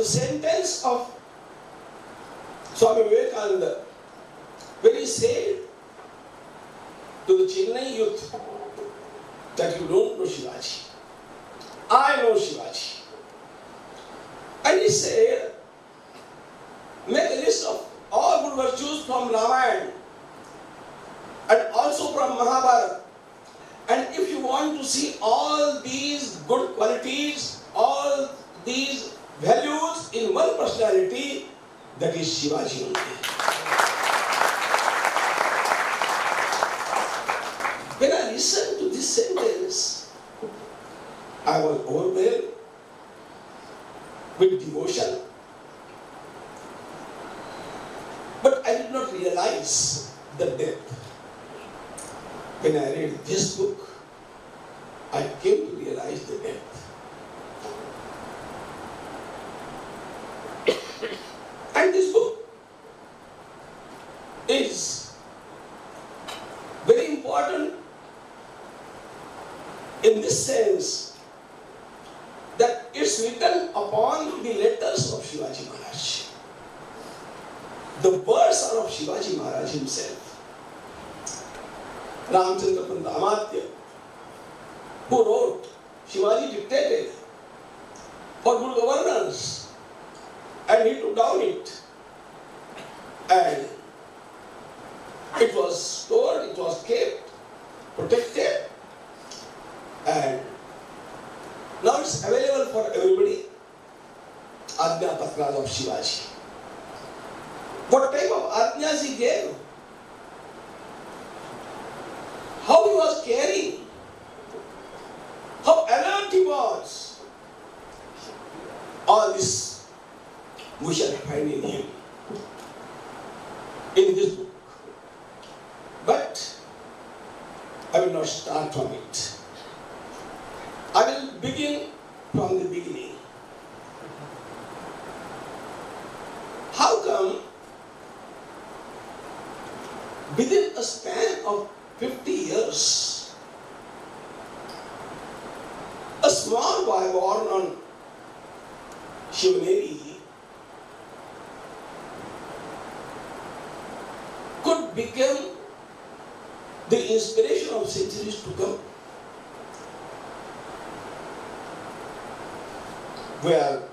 the sentence of Swami Vivekananda when he said to the Chennai youth that you don't know Shivaji. I know Shivaji. And he said, make a list of all good virtues from Ramayana and also from Mahabharata. And if you want to see all these good qualities, all these values in one personality, that is Shivaji only. When I listened to this sentence, I was overwhelmed with devotion. But I did not realize the depth. When I read this book, I came to realize the depth. And this book is very important in this sense that it's written upon the letters of Shivaji Maharaj. The words are of Shivaji Maharaj himself. Ramchandra Pandit Amatya, who wrote, Shivaji dictated for good governance, and he took down it. And it was stored, it was kept, protected, and now it's available for everybody. Ajna Patras of Shivaji. What type of ajnas he gave? How he was caring? How alert he was? All this we shall find in him, in this book. But I will not start from it. I will begin from the beginning. How come within a span of 50 years, a small boy born on Shivaneri could become the inspiration of centuries to come? We are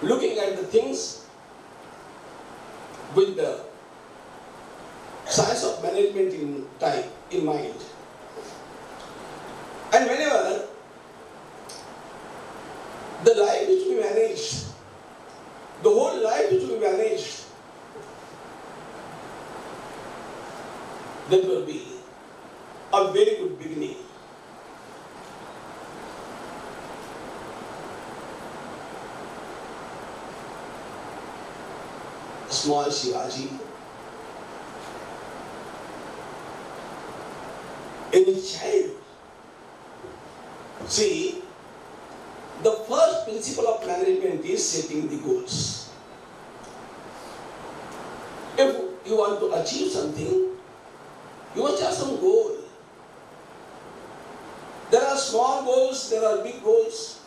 looking at the things with the science of management in mind. And whenever the life is to be managed, the whole life is to be managed, that will be a very good beginning. Small Shivaji, in a child. See, the first principle of management is setting the goals. If you want to achieve something, you must have some goal. There are small goals, there are big goals,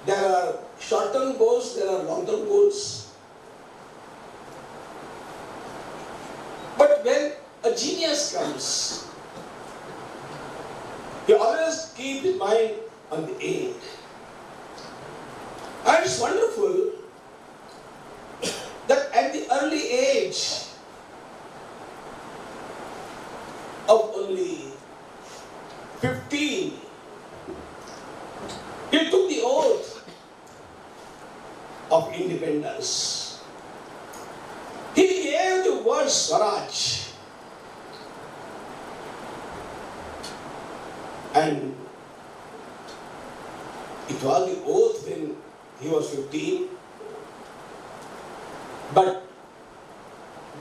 there are short-term goals, there are long-term goals. But when a genius comes, he always keeps his mind on the end. And it's wonderful that at the early age of only 15, he took the oath of independence. He gave the word Swaraj. And it was the oath when he was 15. But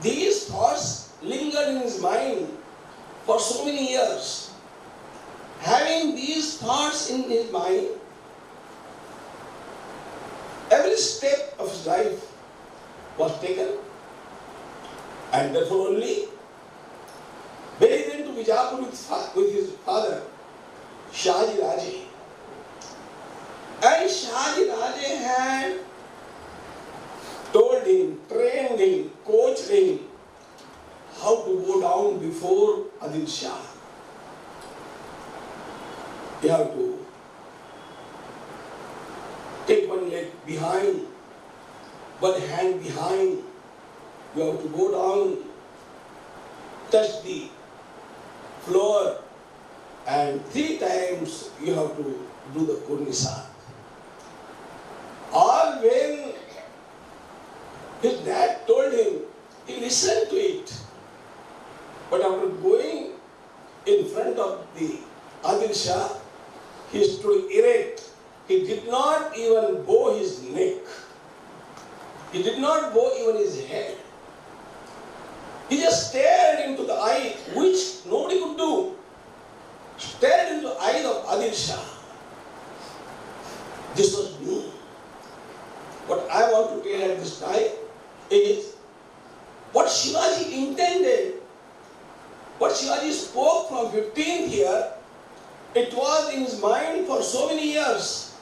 these thoughts lingered in his mind for so many years. Having these thoughts in his mind, every step of his life was taken. And therefore only, when he went to Bijapur with his father, Shivaji, and Shivaji Shivaji had told him, trained him, coached him how to go down before Adil Shah. You have to take one leg behind, one hand behind. You have to go down, touch the floor, and 3 times you have to do the Kurnisat. All when his dad told him, he listened to it. But after going in front of the Adil Shah, he stood erect. He did not even bow his neck. He did not bow even his head. He just stared into the eye, which nobody could do. Stared into the eyes of Adil Shah. This was me. What I want to tell at this time is what Shivaji intended, what Shivaji spoke from 15th year, it was in his mind for so many years.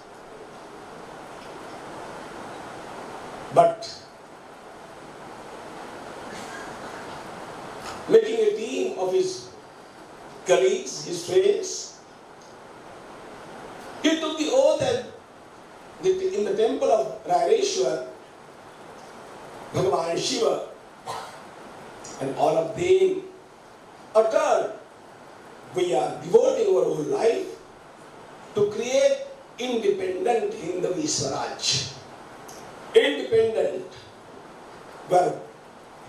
But making a team of his colleagues, his friends, he took the oath that in the temple of Raireshwar, Bhagavan Shiva and all of them uttered, we are devoting our whole life to create independent Hindavi Swaraj. Independent. Well,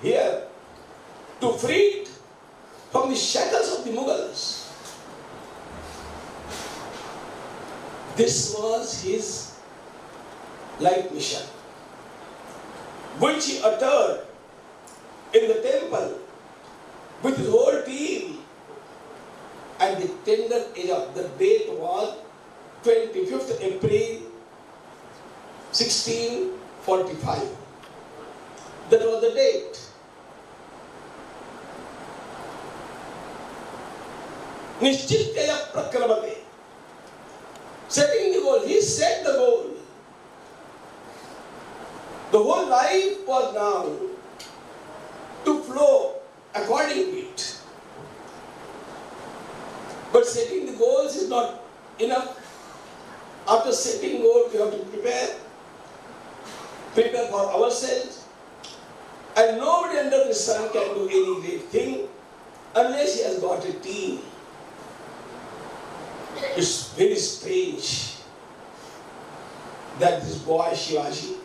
here to free it from the shackles of the Mughals. This was his life mission, which he uttered in the temple with his whole team. And the tender age of the date was 25th April 1645. That was the date. Nishchitkaya prakramate. Setting the goal. He set the goal. The whole life was now to flow according to it. But setting the goals is not enough. After setting goals, we have to prepare for ourselves. And nobody under the sun can do any great thing unless he has got a team. It's very strange that this boy Shivaji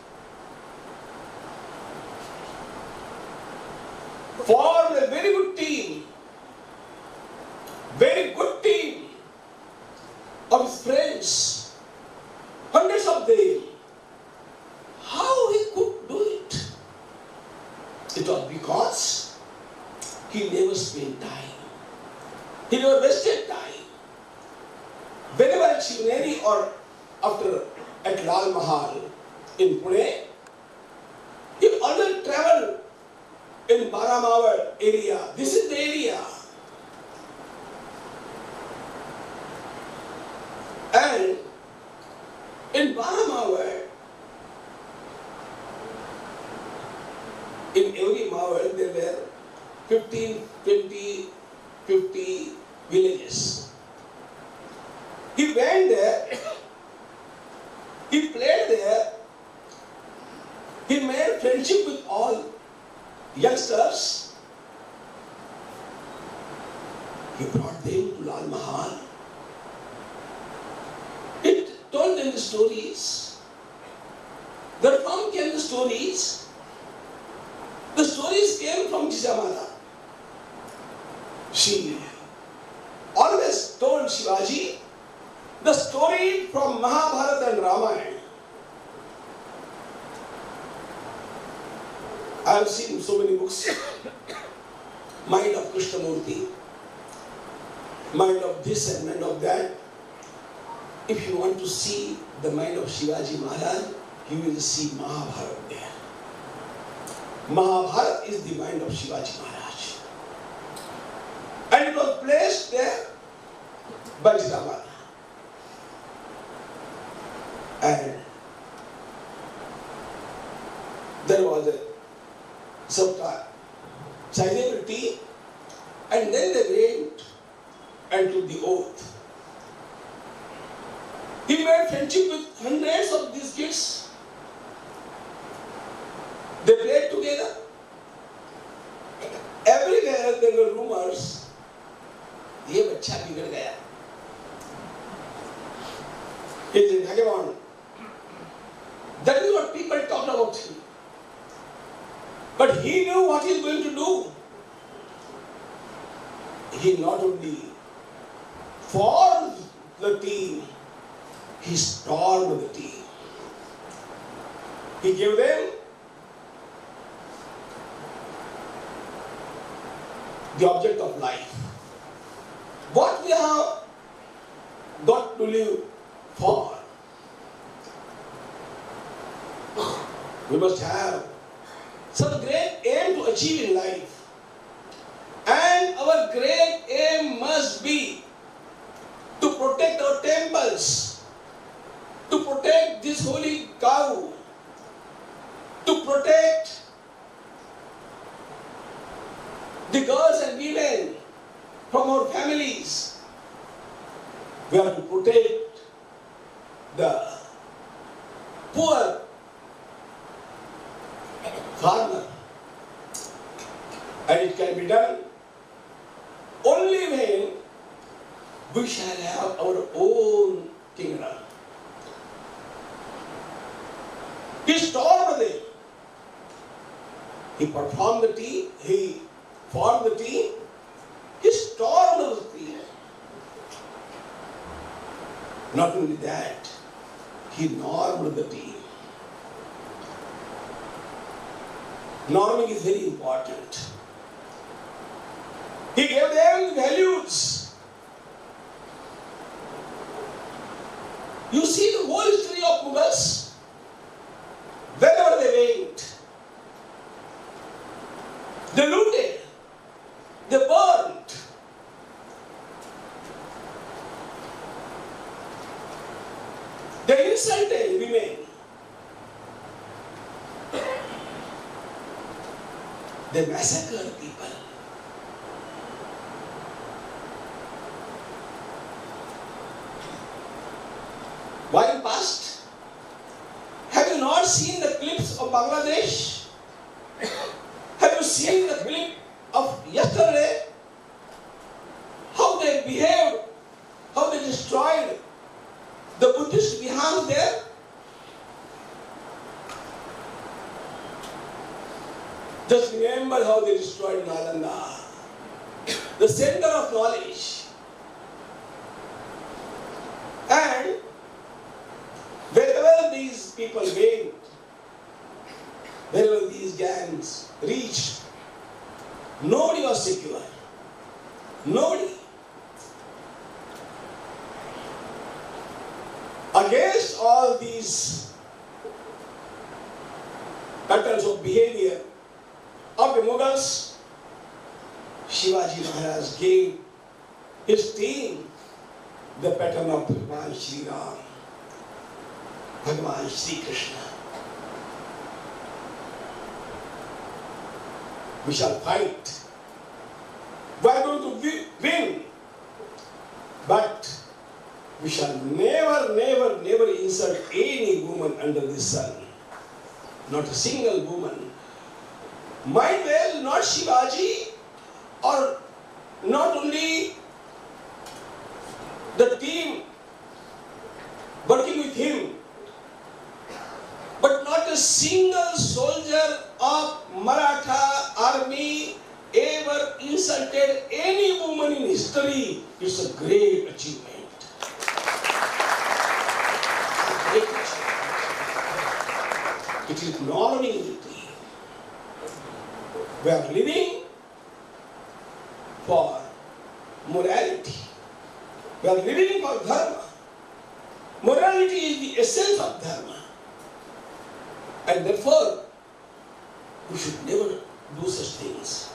formed a very good team of his friends, hundreds of them. How he could do it? It was because he never spent time. He never wasted time. Whenever at Shivneri or after at Lal Mahal in Pune, he always traveled in Baramawar area. This is the area. And in Baramawar, in every Mawar there were 15, 20, 50 villages. He went there, he played there, he made friendship with all youngsters. He brought them to Lal Mahal. He told them the stories. From came the stories. The stories came from Jijamata. She always told Shivaji the story from Mahabharata and Ramayana. I have seen so many books. Mind of Krishnamurti, mind of this and mind of that. If you want to see the mind of Shivaji Maharaj, you will see Mahabharata there. Mahabharata is the mind of Shivaji Maharaj. And it was placed there by Jidamata. And He made friendship with hundreds of these kids. They played together. Everywhere there were rumors, ये बच्चा बिगड़ गया. He is a vagabond. That is what people talked about him. But he knew what he is going to do. He not only formed the team, he stormed the team. He gave them the object of life. What we have got to live for. We must have some great aim to achieve in life. And our great aim must be to protect our temples, to protect this holy cow, to protect the girls and women from our families. We have to protect the poor farmer. And it can be done only when we shall have our own kingdom. He stormed them. He performed the team. He formed the team. He stormed the team. Not only that, he normed the team. Norming is very important. He gave them values. You see the whole history of Mughals. Wherever they went, they looted, they burned. They insulted women. They massacred people. While past, have you not seen the clips of Bangladesh? Have you seen the clip of yesterday? How they behaved, how they destroyed the Buddhist Vihars there? Just remember how they destroyed Nalanda, the center of knowledge. And wherever these people went, wherever these gangs reached, nobody was secure. Nobody. Against all these patterns of behavior of the Mughals, Shivaji Maharaj gave his team the pattern of Bhagwan Shri Ram, Bhagwan Shri Krishna. We shall fight. We are going to win. But we shall never, never, never insult any woman under the sun. Not a single woman. Might well not Shivaji or not only the team working with him, but not a single soldier of Maratha army ever insulted any woman in history. It's a great achievement. Great achievement. It is non-unity. We are living for morality. We are living for dharma. Morality is the essence of dharma. And therefore, we should never do such things.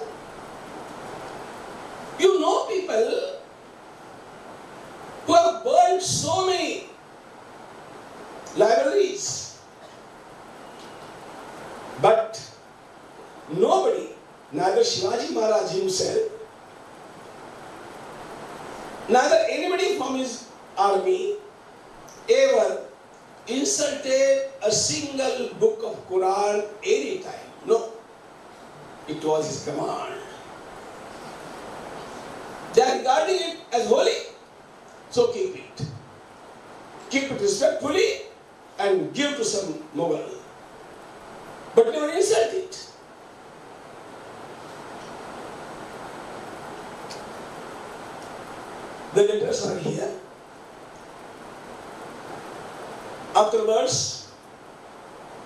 You know people who have burned so many libraries, but nobody, neither Shivaji Maharaj himself, neither anybody from his army insulted a single book of Quran any time. No. It was his command. They are regarding it as holy. So keep it. Keep it respectfully and give to some Mughal. But never insult it. The letters are here. Afterwards,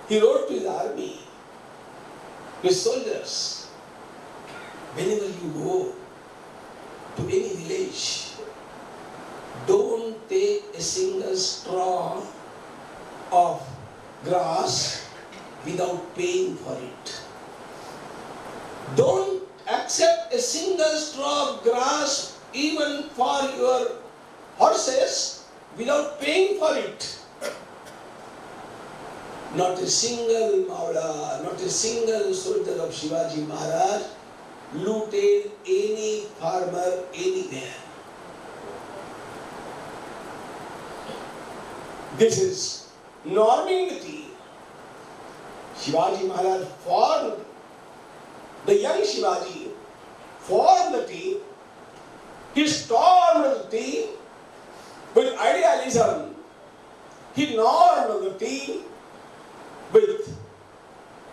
he wrote to his army, his soldiers, whenever you go to any village, don't take a single straw of grass without paying for it. Don't accept a single straw of grass even for your horses without paying for it. Not a single Mawla, not a single soldier of Shivaji Maharaj looted any farmer anywhere. This is norming. Shivaji Maharaj formed, the young Shivaji formed the team. He stormed the team with idealism. He normed the team with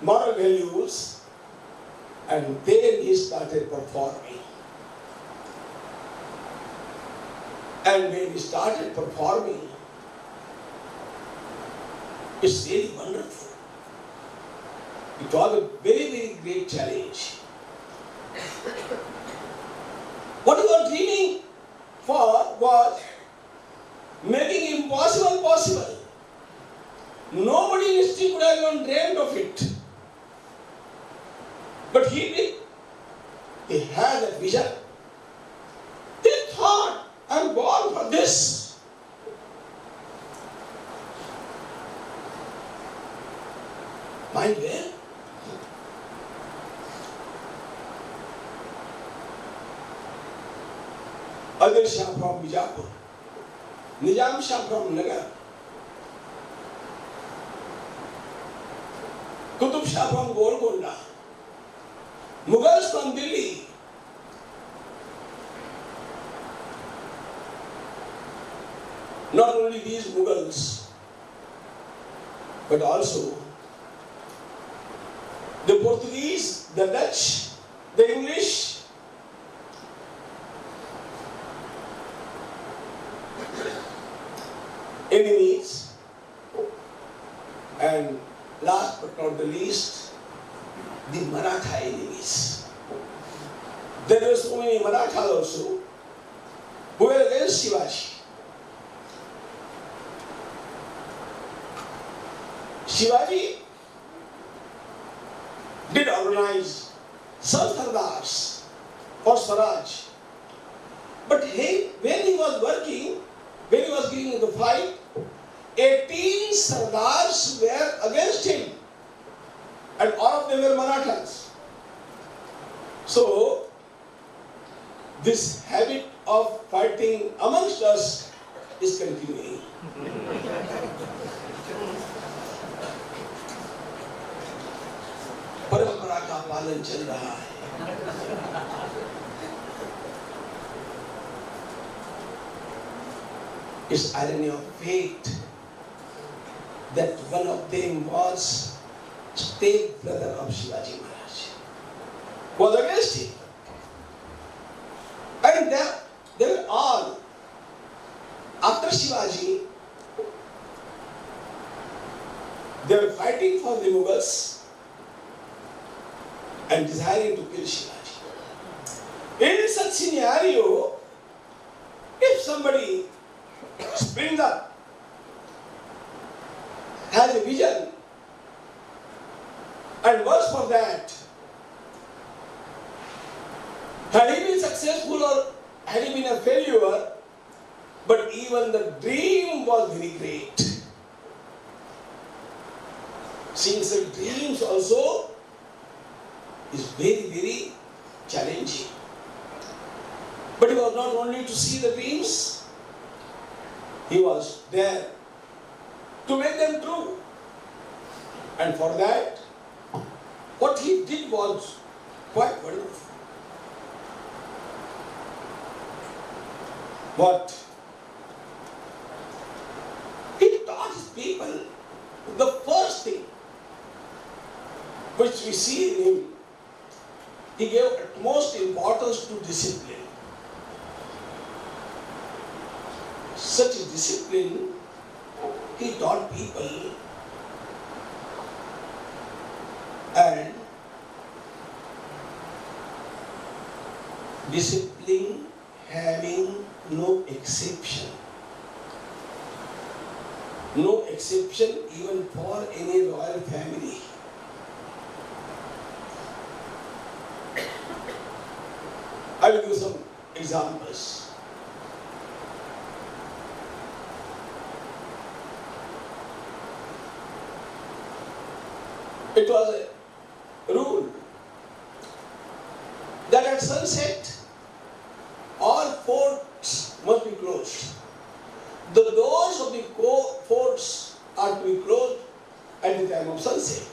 moral values, and then he started performing. And when he started performing, it's really wonderful. It was a very, very great challenge. What we were dreaming for was making impossible possible. Nobody in history could have even dreamed of it. But he did. He had that vision. He thought, I'm born for this. Mind where? Adil Shah from Bijapur, Nizam Shah from Nagar, Qutub Shah from Golconda, Mughals from Delhi. Not only these Mughals, but also the Portuguese, the Dutch, the English, enemies, and last but not the least, the Maratha enemies. There were so many Marathas also who were against Shivaji. Shivaji did organize some Sardars for Swaraj, but when he was working, when he was giving the fight, 18 Sardars were against him, and all of them were Marathas. So, this habit of fighting amongst us is continuing. परंपरा का पालन चल रहा है. It's irony of fate that one of them was step brother of Shivaji Maharaj, was against him, and they were all after Shivaji. They were fighting for the Mughals and desiring to kill Shivaji. In such scenario, if somebody springs up, has a vision, and works for that, had he been successful or had he been a failure, but even the dream was very great. Seeing some dreams also is very, very challenging. But he was not only to see the dreams, he was there to make them true. And for that, what he did was quite wonderful. But he taught his people the first thing which we see in him. He gave utmost importance to discipline. Such a discipline he taught people, and discipline having no exception. No exception even for any royal family. I will give some examples. It was a rule that at sunset all forts must be closed. The doors of the forts are to be closed at the time of sunset.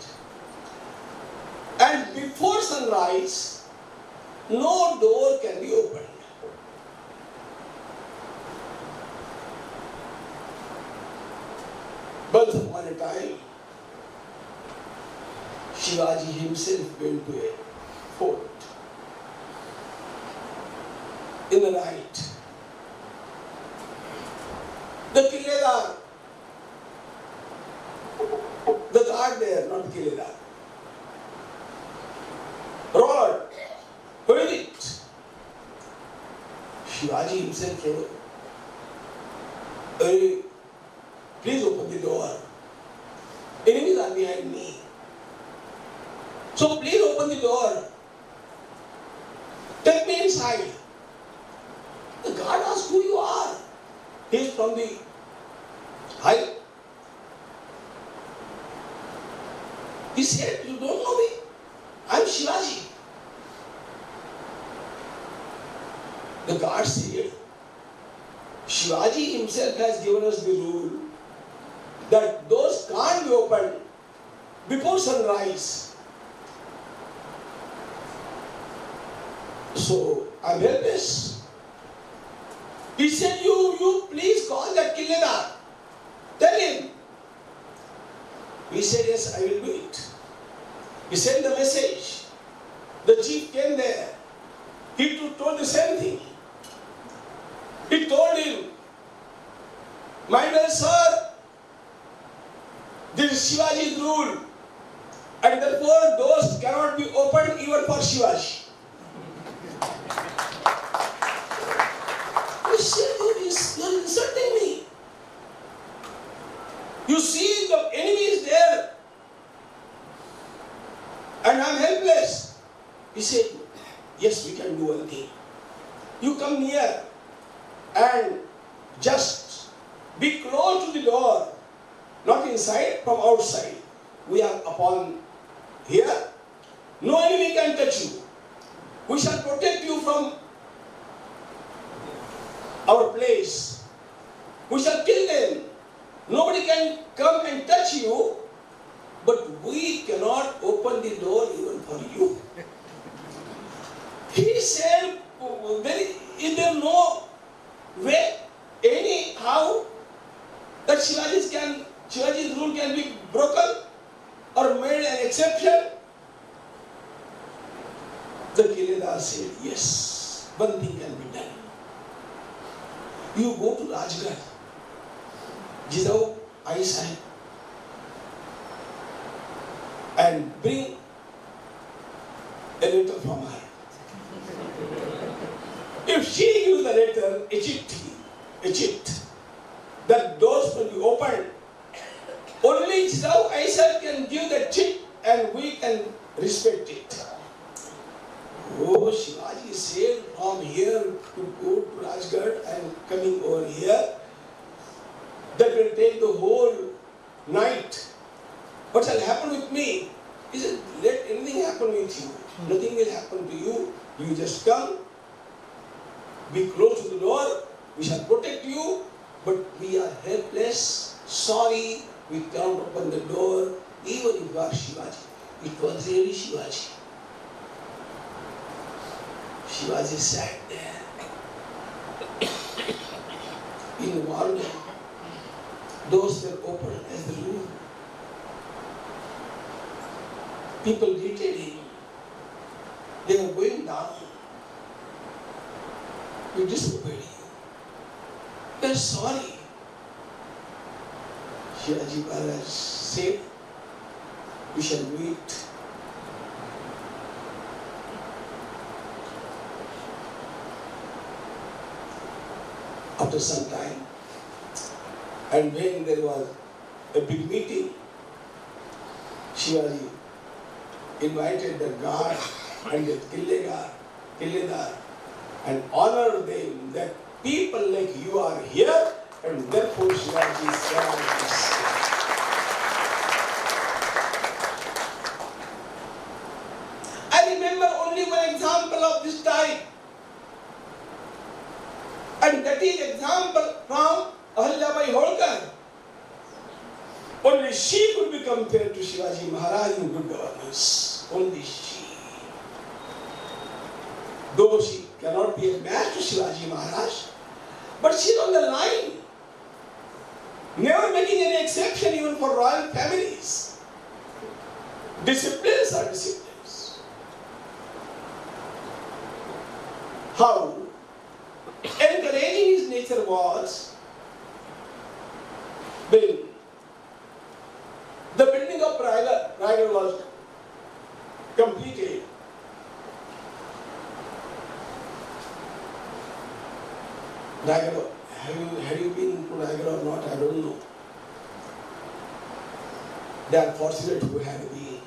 And before sunrise, no door can be opened. Once upon a time, Shivaji himself went to a fort in the night. The Kiledar, the guard there, not Kiledar, roared, "Who is it?" Shivaji himself said, "Hey, please open the door. Enemies are behind me. So please open the door. Take me inside." The guard asked, "Who you are?" He is from the high. He said, "You don't know me? I am Shivaji." The guard said, "Shivaji himself has given us the rule that doors can't be opened before sunrise. So I am helpless." He said, you please call that Kiledar. Tell him." He said, "Yes, I will do it." He sent the message. The chief came there. He told the same thing. He told him, "My dear sir, this is Shivaji's rule, and therefore doors cannot be opened even for Shivaji." He said, "You're insulting me. You see the enemy is there, and I'm helpless." He said, "Yes, we can do one thing. You come near and just be close to the door, not inside, from outside. We are upon here. No enemy can touch you. We shall protect you from our place. We shall kill them. Nobody can come and touch you, but we cannot open the door even for you." He said, "Is there no way, anyhow, that Shivaji's rule can be broken or made an exception?" The Kiledar said, "Yes, one thing can be done. You go to Rajgarh, Jidao Ai Sahib, and bring a letter from her. If she gives the letter, a chit, that doors will be opened. Only Jidao Ai Sahib can give the chit and we can respect it." Oh, Shivaji said, "From here to go to Rajgarh and coming over here, that will take the whole night. What shall happen with me?" He said, "Let anything happen with you. Nothing will happen to you. You just come, be close to the door. We shall protect you, but we are helpless. Sorry, we can't open the door, even if you are Shivaji. It was really Shivaji. Shivaji sat there. In the morning, doors were open as the rule. People greeted him. They were going down. We disobeyed you. We are sorry. Shivaji Maharaj said, we shall meet. After some time, and when there was a big meeting, Shivaji invited the guard and the killedar and honored them that people like you are here, and therefore Shivaji said, I remember only one example of this type, and that is example from Ahilyabai Holkar. Only she could be compared to Shivaji Maharaj in good governance. Only she. Though she cannot be a match to Shivaji Maharaj, but she is on the line. Never making any exception even for royal families. Disciplines are disciplines. How encouraging his nature was when the building of Raigad was completed. Raigad, have you been to Raigad or not? I don't know. They are fortunate who have been.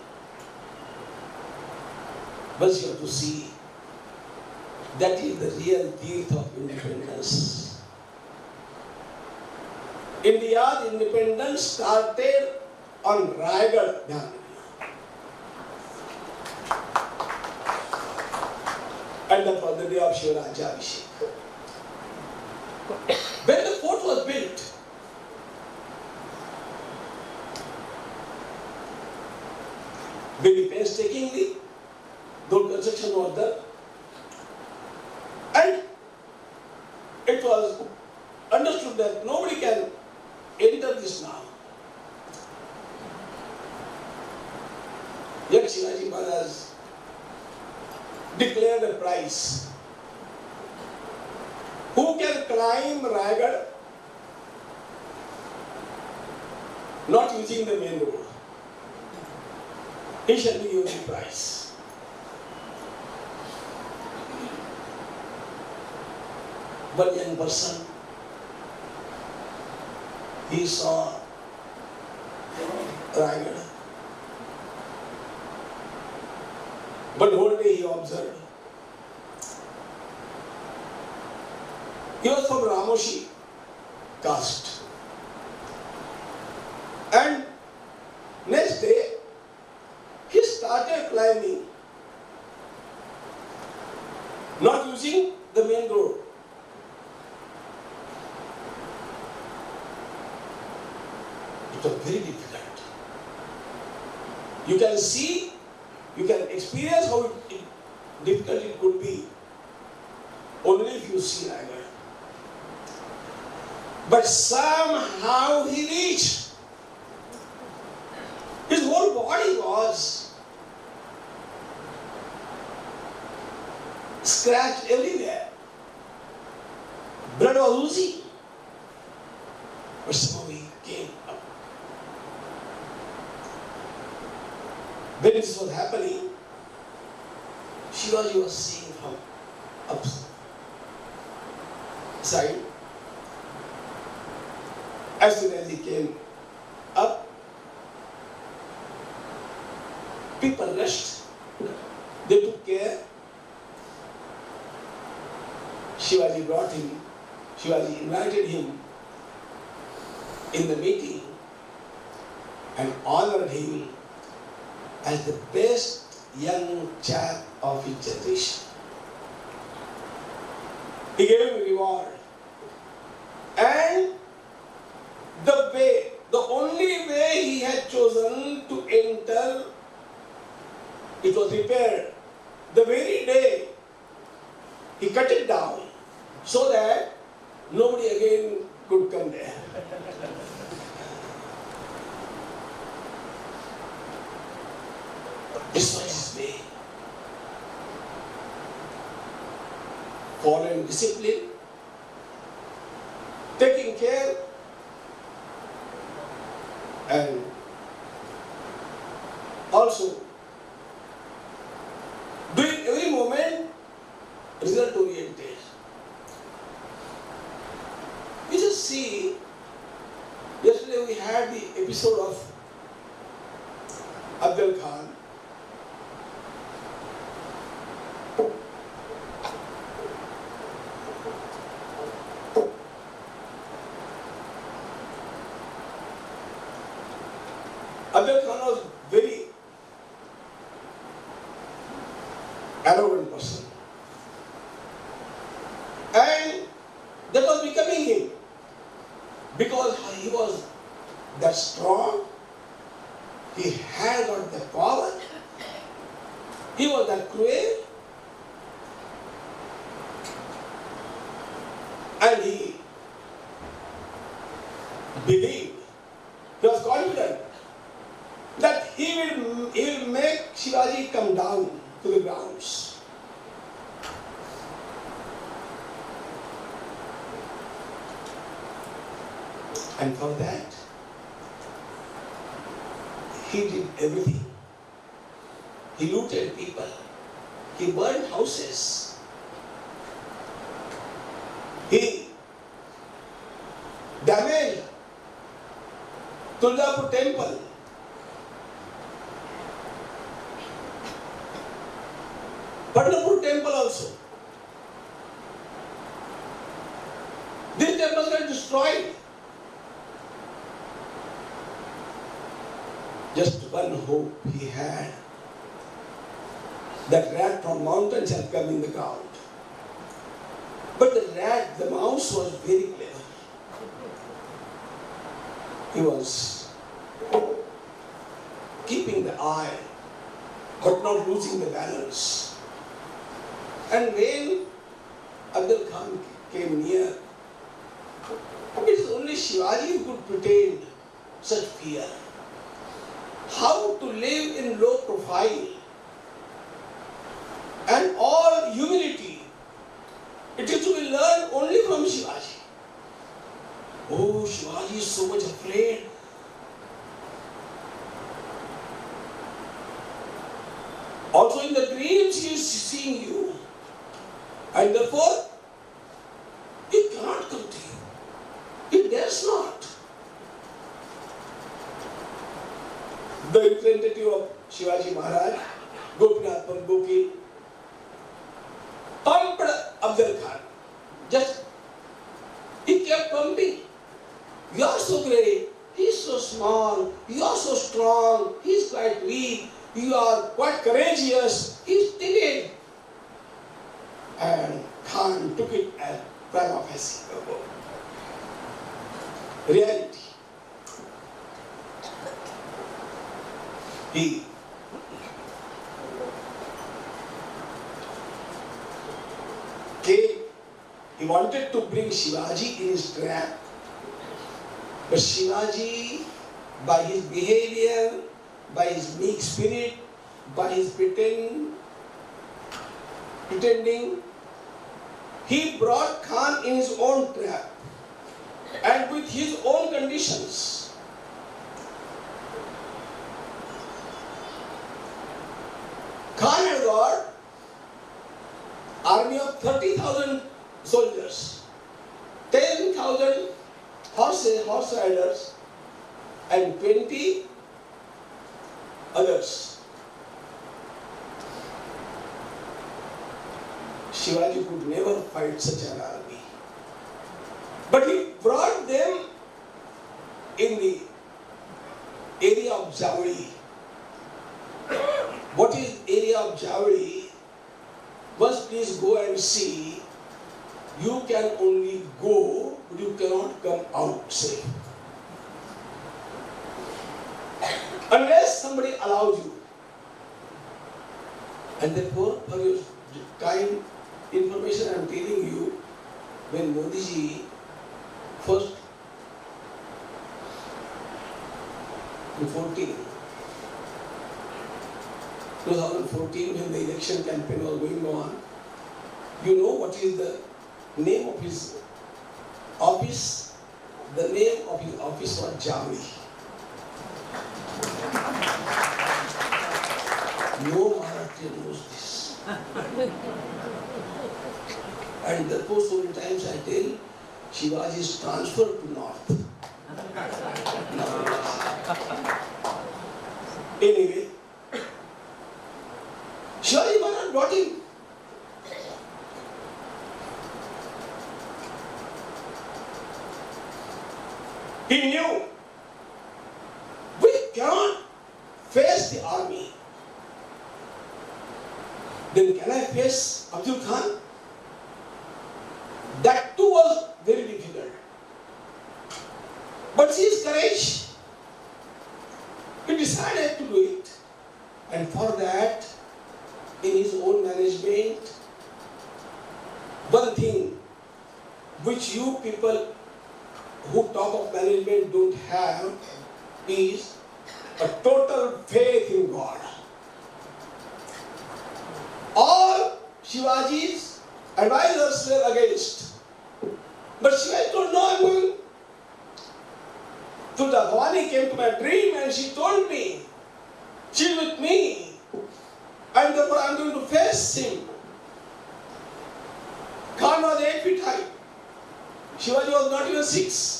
But you have to see, that is the real teeth of independence. India's independence started on Raigad. And that was the day of Shivaji Abhishek. When the fort was built, very painstakingly, the construction was done, and it was understood that nobody can enter this now. Yet Shivaji Maharaj declared a price. Who can climb Raigad not using the main road? He shall be given the prize. One young person, he saw Raigad. But one day he observed. He was from Ramoshi caste. And next day, he started climbing, not using the main road. It was very difficult. You can see, you can experience how difficult it could be only if you see Agra. But somehow he reached. His whole body was scratched everywhere. Blood was oozing. But somehow he came up. When this was happening, Shivaji was seeing from upside. As soon as he came up, people rushed. They took care. Shivaji brought him. Shivaji invited him in the meeting and honored him as the best young chap of his generation. He gave him a reward. And the way the only way he had chosen to enter, it was repaired. The very day he cut it down so that nobody again could come there. This was his way. Following discipline, taking care, and also doing every moment result oriented. We just see, yesterday we had the episode of Afzal Khan. Afzal Khan was very arrogant person. And that was becoming him. Because he was that strong, he had got the power, he was that cruel, and he believed, he was confident that he will make Shivaji come down to the grounds. And for that, he did everything. He looted people. He burned houses. He damaged Tuldapur temple. Padnapur temple also. These temples were destroyed. Just one hope he had, that rat from mountains had come in the ground. But the mouse was very clever. He was keeping the eye, but not losing the balance. And when Afzal Khan came near, it is only Shivaji who could pretend such fear. How to live in low profile and all humility, it is to be learned only from Shivaji. Oh, Shivaji is so much afraid. Also in the dreams he is seeing you, and therefore he cannot come to you. He dares not. The representative of Shivaji Maharaj, Gopinath Goki, pumped Afzal Khan. Just, he kept pumping. You are so great, he is so small, you are so strong, he is quite weak, you are quite courageous, he is timid. And Khan took it as prima facie. Reality. He came, he wanted to bring Shivaji in his trap, but Shivaji, by his behavior, by his meek spirit, by his pretending, he brought Khan in his own trap and with his own conditions. Khan had got army of 30,000 soldiers, 10,000 horse riders, and 20 others. Shivaji could never fight such an army. But he brought them in the area of Javadi. What is area of Javadi? Once please go and see. You can only go, but you cannot come out safe. unless somebody allows you. And therefore, for your kind information, I am telling you, when Modi ji first in 2014, when the election campaign was going on, you know what is the name of his office? The name of his office was Jamni. No Maharaj knows this. And therefore, so many times I tell, Shivaji is transferred to North. Anyway, Shivaji Maharaj brought him. He knew we cannot face the army. Then can I face Abdul Khan? That too was very difficult. But his courage, he decided to do it. And for that, in his own management, one thing which you people who talk of management don't have is a total faith in God. All Shivaji's advisors were against. But Shivaji told, no, I'm going. So the Bhavani came to my dream and she told me, she's with me. And therefore I'm going to face him. Khan was 8 feet high. Shivaji was not even 6.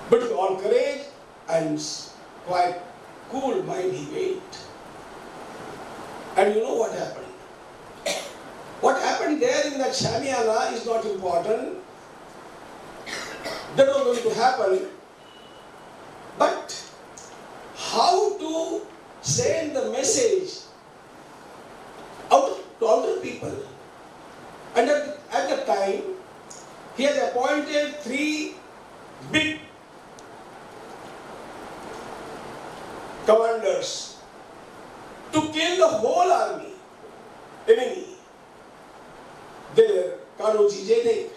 But with all courage and quite cool mind he went. And you know what happened? What happened there in that Shamiana is not important. That was going to happen. But how to send the message out to other people? And at that time, he has appointed 3 big commanders to kill the whole army, enemy. They were Kanoji Jede,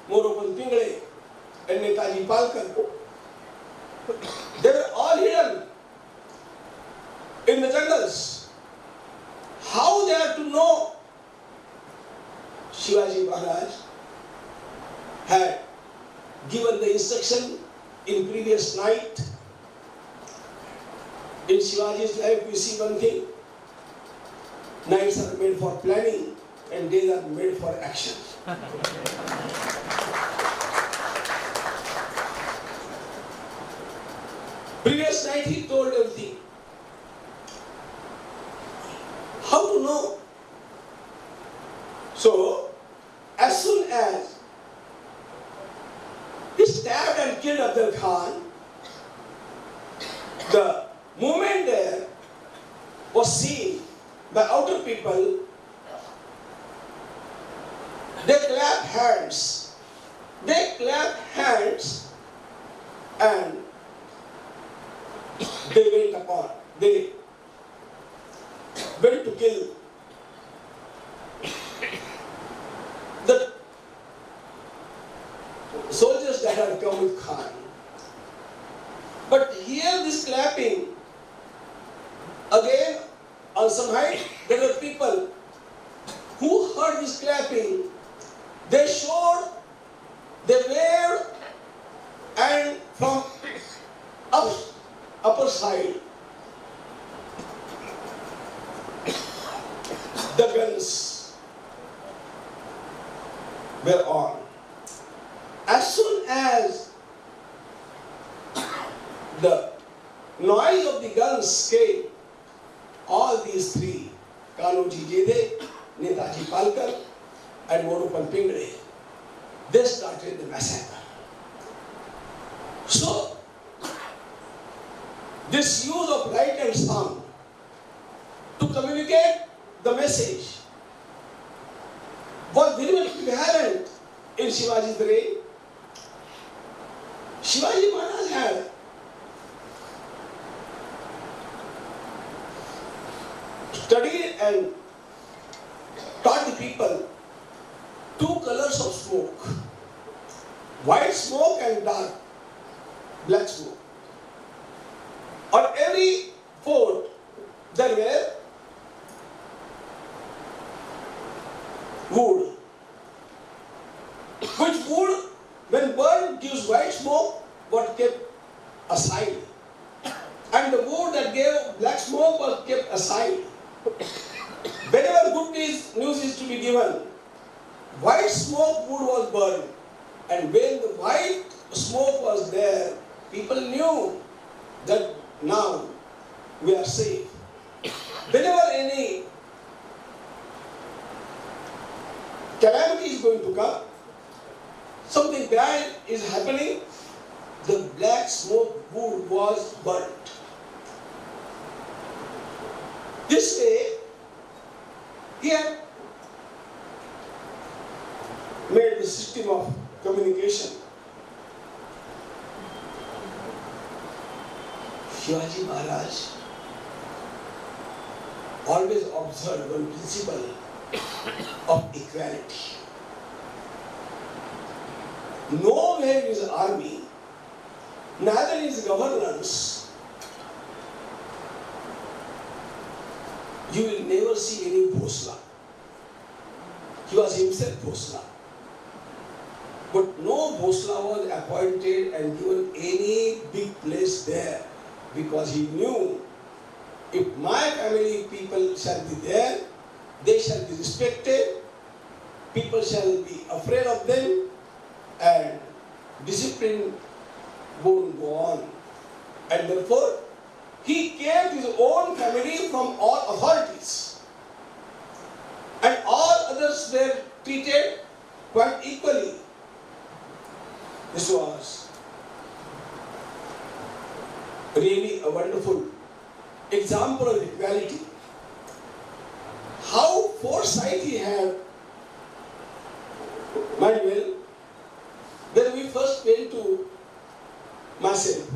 Moropan Pingle, and Netaji Palkar. They were all hidden in the jungles. How they are to know? Shivaji Maharaj had given the instruction in previous night. In Shivaji's life we see one thing. Nights are made for planning and days are made for action. Previous night he told everything. How to know? So, as soon as he stabbed and killed Afzal Khan, the movement there was seen by outer people. They clapped hands. They clapped hands and they went to kill the soldiers that had come with Khan. But here this clapping, again on some height there were people who heard this clapping. They showed, they waved, and from upper side the guns were on. As soon as the noise of the guns came, all these 3, Kanoji Jede, Netaji Palkar, and Morupan Pingle, they started the massacre. So, this use of light and sound to communicate the message was very much prevalent in Shivaji's reign. Shivaji Maharaj and taught the people two colors of smoke, white smoke and dark black smoke. On every fort there were wood. Which wood, when burned, gives white smoke, was kept aside. And the wood that gave black smoke was kept aside. Whenever good news is to be given, white smoke wood was burned. And when the white smoke was there, people knew that now we are safe. Whenever any calamity is going to come, something bad is happening, the black smoke wood was burnt. This way, he had made the system of communication. Shivaji Maharaj always observed one principle of equality. Nowhere in his army, neither in his governance, you will never see any Bhosla. He was himself Bhosla. But no Bhosla was appointed and given any big place there, because he knew if my family people shall be there, they shall be respected, people shall be afraid of them, and discipline won't go on. And therefore, he kept his own family from all authorities. And all others were treated quite equally. This was really a wonderful example of equality. How foresight he had. Mind well, when we first went to Massive,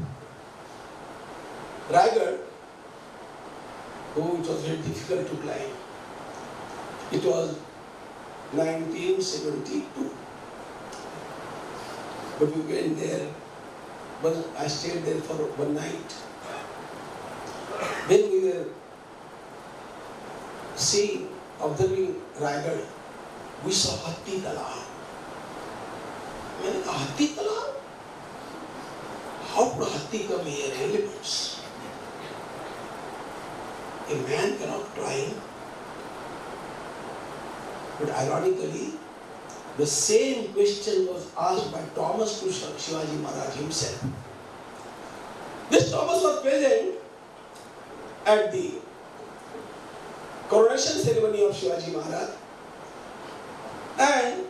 Raigad, oh, it was very difficult to climb. It was 1972. But we went there, but I stayed there for one night. When we were seeing, observing Raigad, we saw Hatti Talab. मैंने कहा Hatti Talab? How could Hatti come here? Elephants. A man cannot climb. But ironically, the same question was asked by Thomas to Shivaji Maharaj himself. This Thomas was present at the coronation ceremony of Shivaji Maharaj, and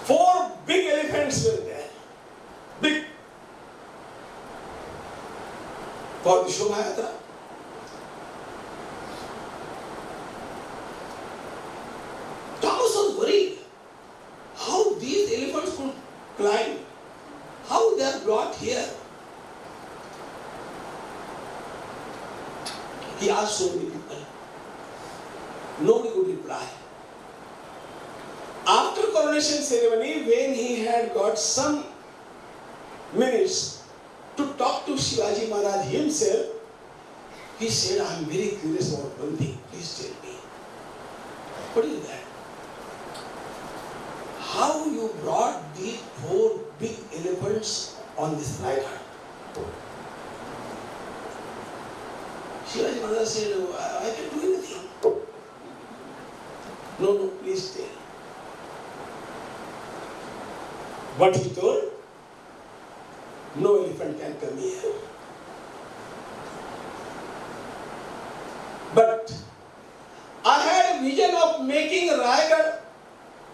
4 big elephants were there. Big. For the Shobha Yatra. Thomas was worried how these elephants could climb, how they are brought here. He asked so many people. Nobody could reply. After coronation ceremony, when he had got some minutes to talk to Shivaji Maharaj himself, he said, I am very curious about one thing. Please tell me. What is that? How you brought these 4 big elephants on this ride? Shivaji Maharaj said, I can do anything. No, please tell. What he told? No elephant can come here. But I had a vision of making Raigad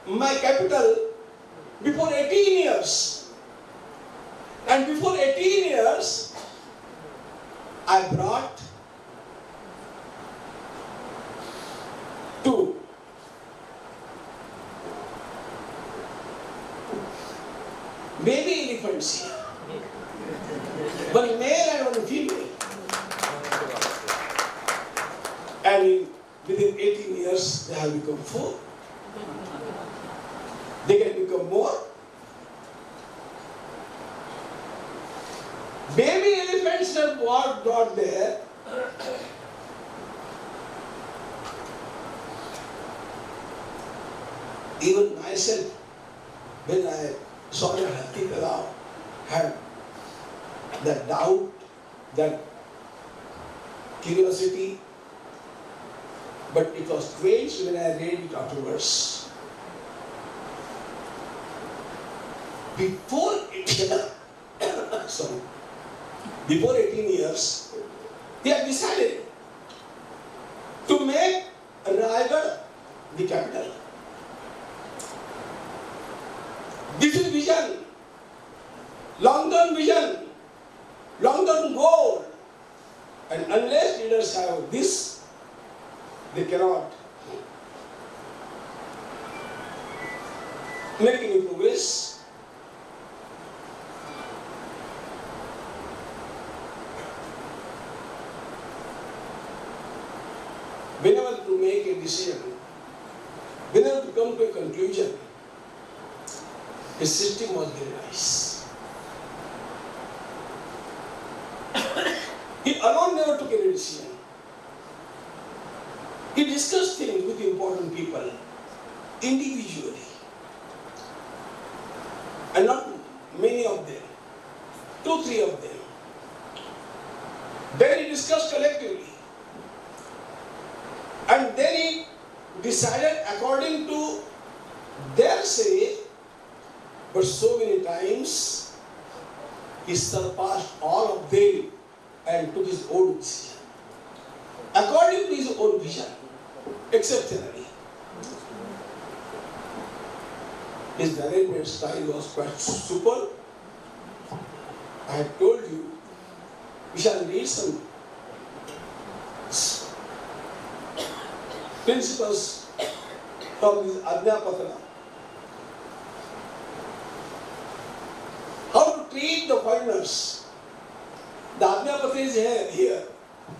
my capital before 18 years. And before 18 years, I brought 2 baby elephants here. One male and one female. And they have become 4. They can become more. Baby elephants are brought there. Even myself, when I saw the Hathi Talab, had that doubt, that curiosity, but it was quenched when I read it afterwards. Before 18 years, he had decided to make Raigad the capital. This is vision, long-term vision, long-term goal. And unless leaders have this, they cannot make any progress. Whenever to make a decision, whenever to come to a conclusion, his system was very nice. He alone never took any decision. He discussed things with important people, individually. And not many of them, 2-3 of them. Then he discussed collectively. And then he decided according to their say, but so many times he surpassed all of them and took his own decision. According to his own vision, exceptionally. His management style was quite super. I had told you, we shall read some principles from this Ajna Patra. How to treat the foreigners. The Ajna Patra is here.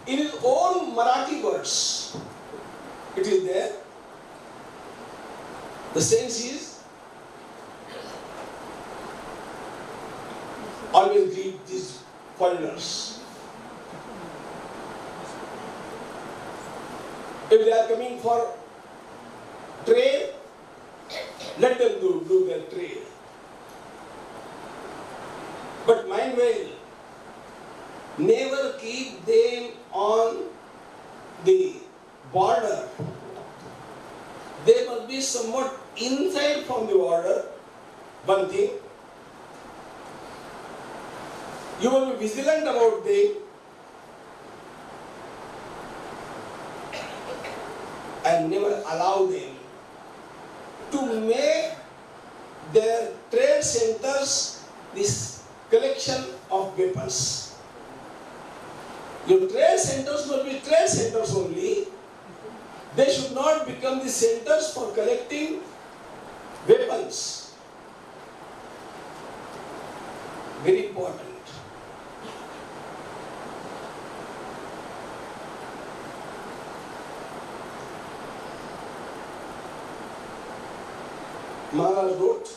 In his own Marathi words, it is there. The sense is, always greet these foreigners. If they are coming for trade, let them do their trade. But mind well, never keep them on the border. They must be somewhat inside from the border. One thing, you will be vigilant about them and never allow them to make their trade centers this collection of weapons. Your trade centers must be trade centers only. They should not become the centers for collecting weapons. Very important. Maharaj wrote,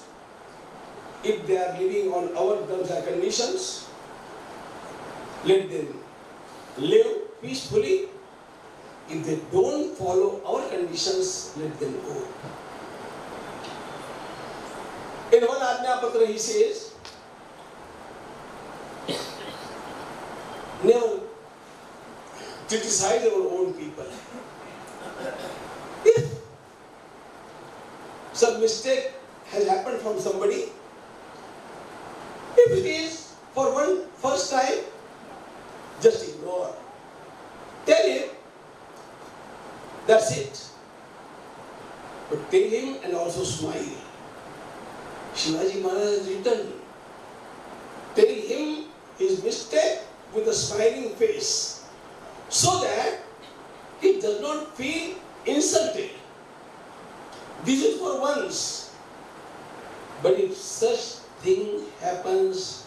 if they are living on our terms and conditions, let them live peacefully. If they don't follow our conditions, let them go. In one Ajna Patra he says, never criticize our own people. If some mistake has happened from somebody, if it is for one first time, just ignore. Tell him, that's it. But tell him and also smile. Shivaji Maharaj has written, tell him his mistake with a smiling face, so that he does not feel insulted. This is for once. But if such thing happens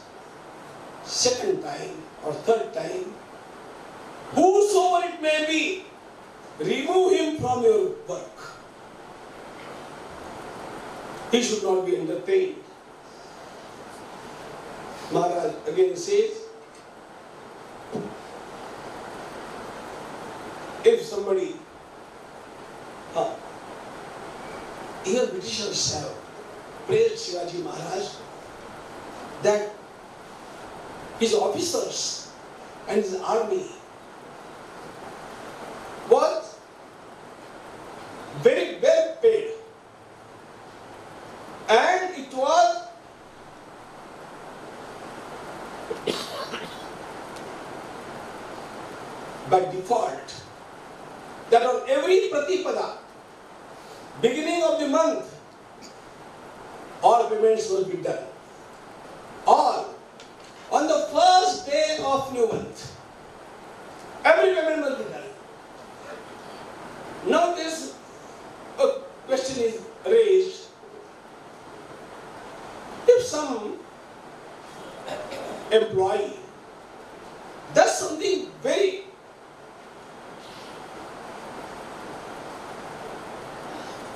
second time or third time, whosoever it may be, remove him from your work. He should not be entertained. Maharaj again says, if somebody, even Britishers have praised Shivaji Maharaj that his officers and his army was very well paid, and it was by default that on every Pratipada, beginning of the month, all payments will be done. All on the first day of new month, every payment will be done. Now this question is raised: if some employee does something very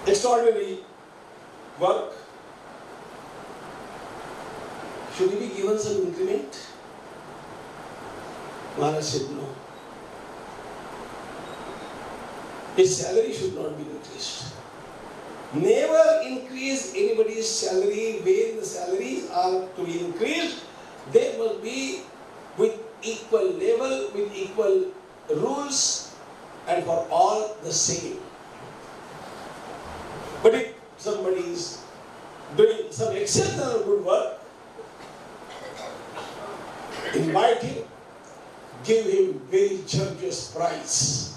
extraordinary work, should he be given some increment? Maharaj said no. His salary should not be increased. Never increase anybody's salary. When the salaries are to be increased, they must be with equal level, with equal rules, and for all the same. But if somebody is doing some exceptional good work, invite him, give him very generous price.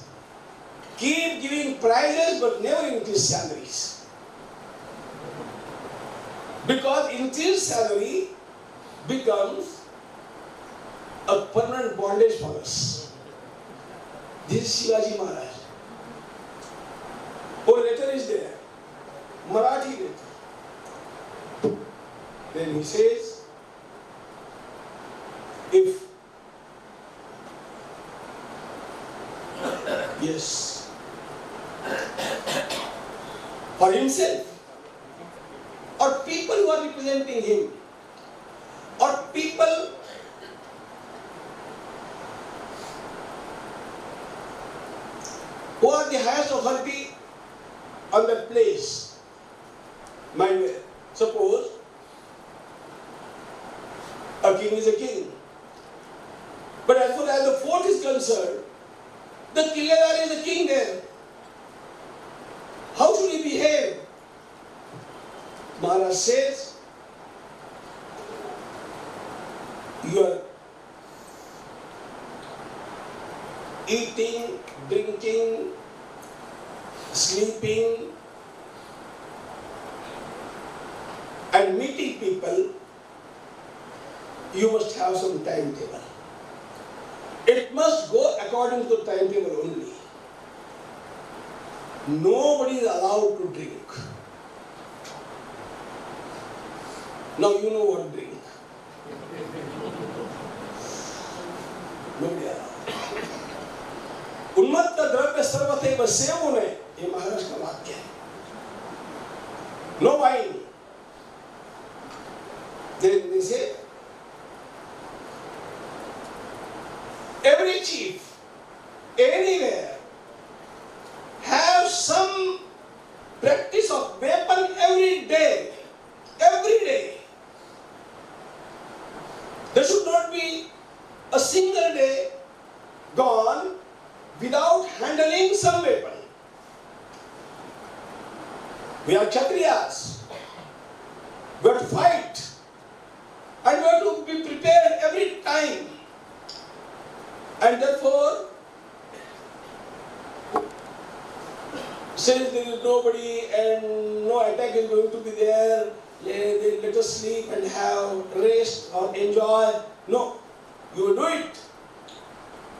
Keep giving prizes but never increase salaries. Because increased salary becomes a permanent bondage for us. This is Shivaji Maharaj. Oh, letter is there. Marathi letter. Then he says, if yes, for himself, or people who are representing him, or people who are the highest authority on that place. Mind well, suppose a king is a king, but as far as the fort is concerned, the Kiladar is a king there. How should he behave? Maharaj says, you are eating, drinking, sleeping, and meeting people, you must have some timetable. It must go according to the timetable only. Nobody is allowed to drink. Now you know what drink. Nobody allowed. Unmatta dravya sarvateva sevune, ये महाराज का वाक्य है. No wine. Then they say, every chief, anywhere, have some practice of weapon every day. Every day. There should not be a single day gone without handling some weapon. We are Kshatriyas. We have to fight. And we have to be prepared every time. And therefore, since there is nobody and no attack is going to be there, let us sleep and have rest or enjoy. No, you will do it.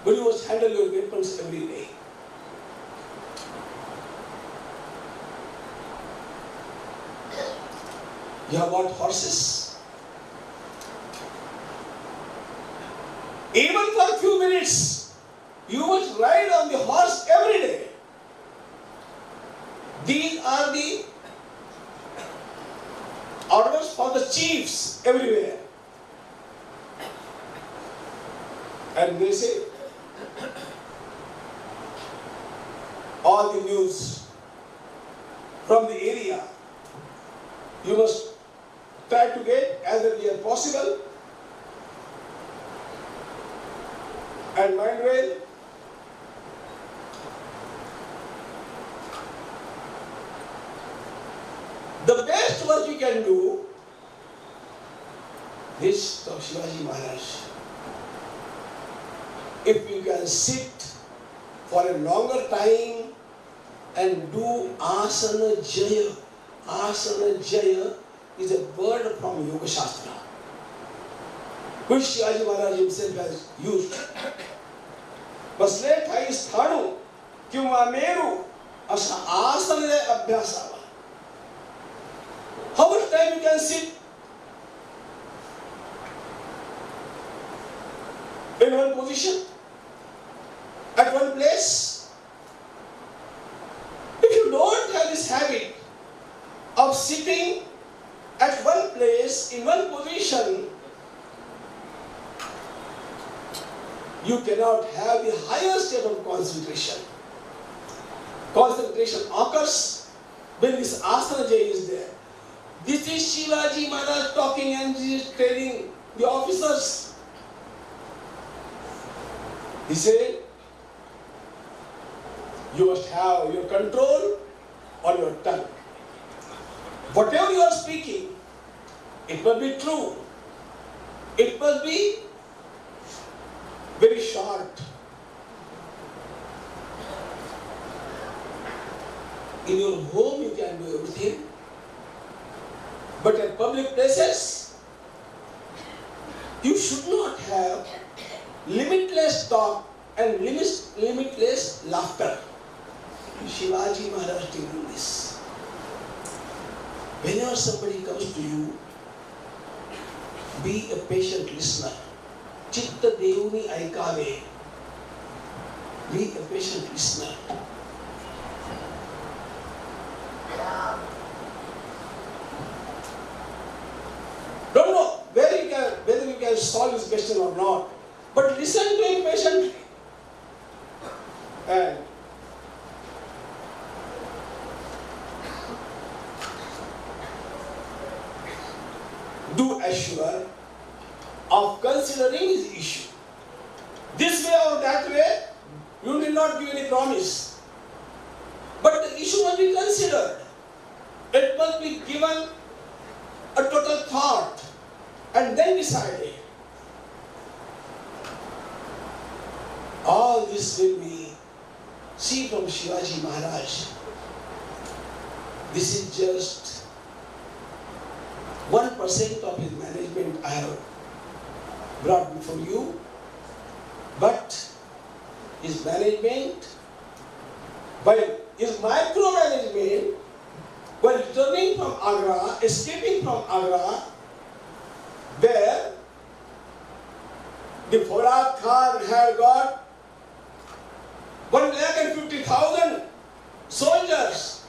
But you must handle your weapons every day. You have got horses. Even for a few minutes, you must ride on the horse every day. These are the orders for the chiefs everywhere. And they say, all the news from the area, you must try to get as early as possible. And mind well, the best work you can do is of Shivaji Maharaj. If you can sit for a longer time and do Asana Jaya. Asana Jaya is a word from Yoga Shastra, which Shivaji Maharaj himself has used. Basle thai sthanu kyuma meru asa asana abhyasava. How much time you can sit in one position, at one place? If you don't have this habit of sitting at one place, in one position, you cannot have the higher state of concentration. Concentration occurs when this asana jaya is there. This is Shivaji Maharaj talking and he is telling the officers. He said, you must have your control on your tongue. Whatever you are speaking, it must be true. It must be very short. In your home you can do everything. But at public places, you should not have limitless talk and limitless laughter. Shivaji Maharaj telling this. Whenever somebody comes to you, be a patient listener. Chitta Devuni Aikave. Be a patient listener. Don't know whether you can solve this question or not, but listen to him patiently. And do assure of considering his issue. This way or that way, you will not give any promise. But the issue must be considered. It must be given a total thought and then decided. All this will be see from Shivaji Maharaj. This is just 1% of his management I have brought before you, but his management, while his micromanagement, while returning from Agra, escaping from Agra, where the Farad Khan had got 150,000 soldiers.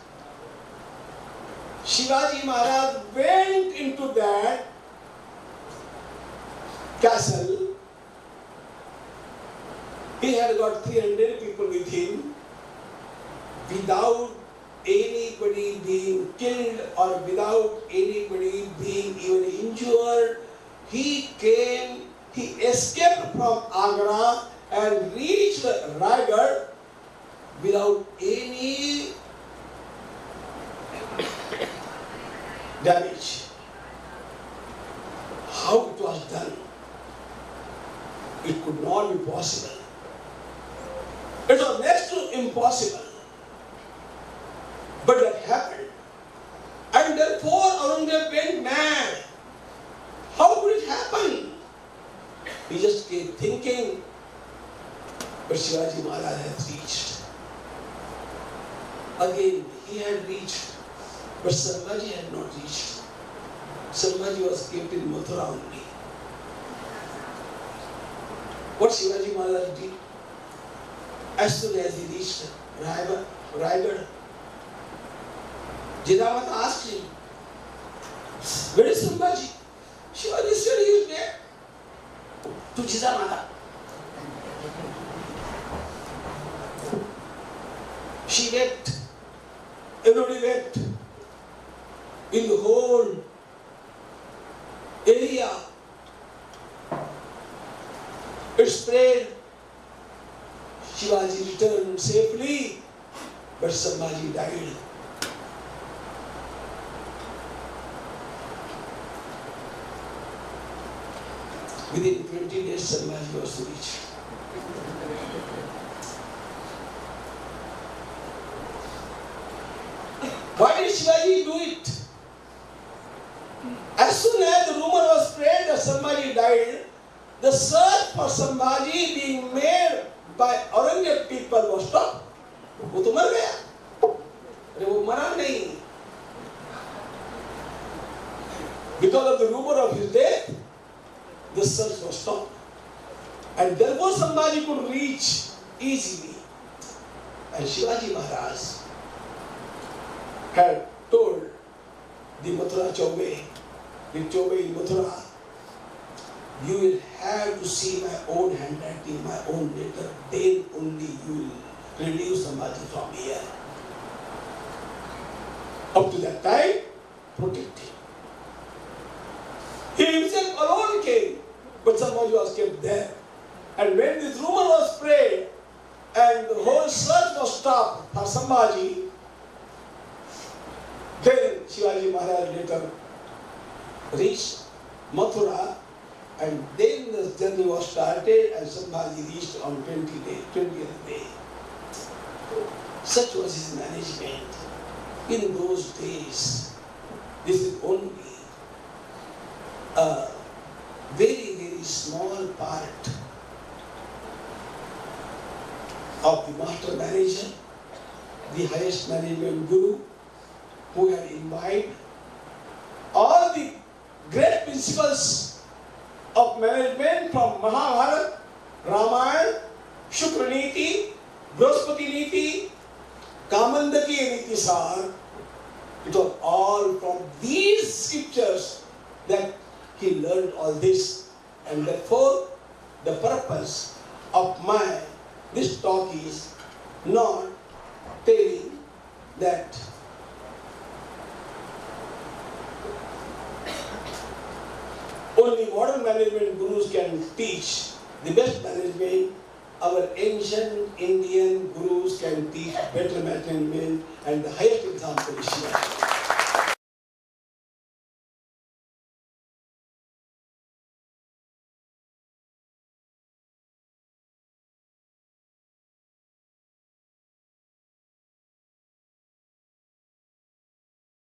Shivaji Maharaj went into that castle. He had got 300 people with him without anybody being killed or without anybody being even injured. He came, he escaped from Agra and reached Raigad without any damage. How it was done? It could not be possible. It was next to impossible. But that happened. And therefore Aurangzeb went mad. How could it happen? He just kept thinking, but Shivaji Maharaj has reached. Again, he had reached, but Shivaji had not reached. Shivaji was kept in Mathura only. What Shivaji Maharaj did? As soon as he reached Raigad, Jidamata asked him, where is Shivaji? Shivaji said he is dead. To Jidamata. She wept. Everybody wept. In the whole area, it spread. Shivaji returned safely, but Shivaji died. Within 20 days, Shivaji was reached. Why did Shivaji do it? As soon as the rumor was spread that Shivaji died, the search for Shivaji being made by Aurangzeb people was stopped. वो तो मर गया, अरे वो मरा नहीं. Because of the rumor of his death, the search was stopped, and therefore Shivaji could reach easily. And Shivaji Maharaj had told the Mathura Chaube, the Chaube in Mathura, you will have to see my own handwriting, my own letter, then only you will release Shivaji from here. Up to that time, protect him. He himself alone came, but Shivaji was kept there. And when this rumor was spread, and the whole search was stopped for Shivaji, then Shivaji Maharaj later reached Mathura, and then the journey was started, and Shivaji reached on 20th day. Such was his management in those days. This is only a very, very small part of the master manager, the highest management guru, who had imbibed all the great principles of management from Mahabharata, Ramayana, Shukra Niti, Brihaspati Niti, Kamandaki and Nitisar. It was all from these scriptures that he learned all this. And therefore, the purpose of this talk is not telling that only modern management gurus can teach the best management. Our ancient Indian gurus can teach better management, and the highest example is Shivaji.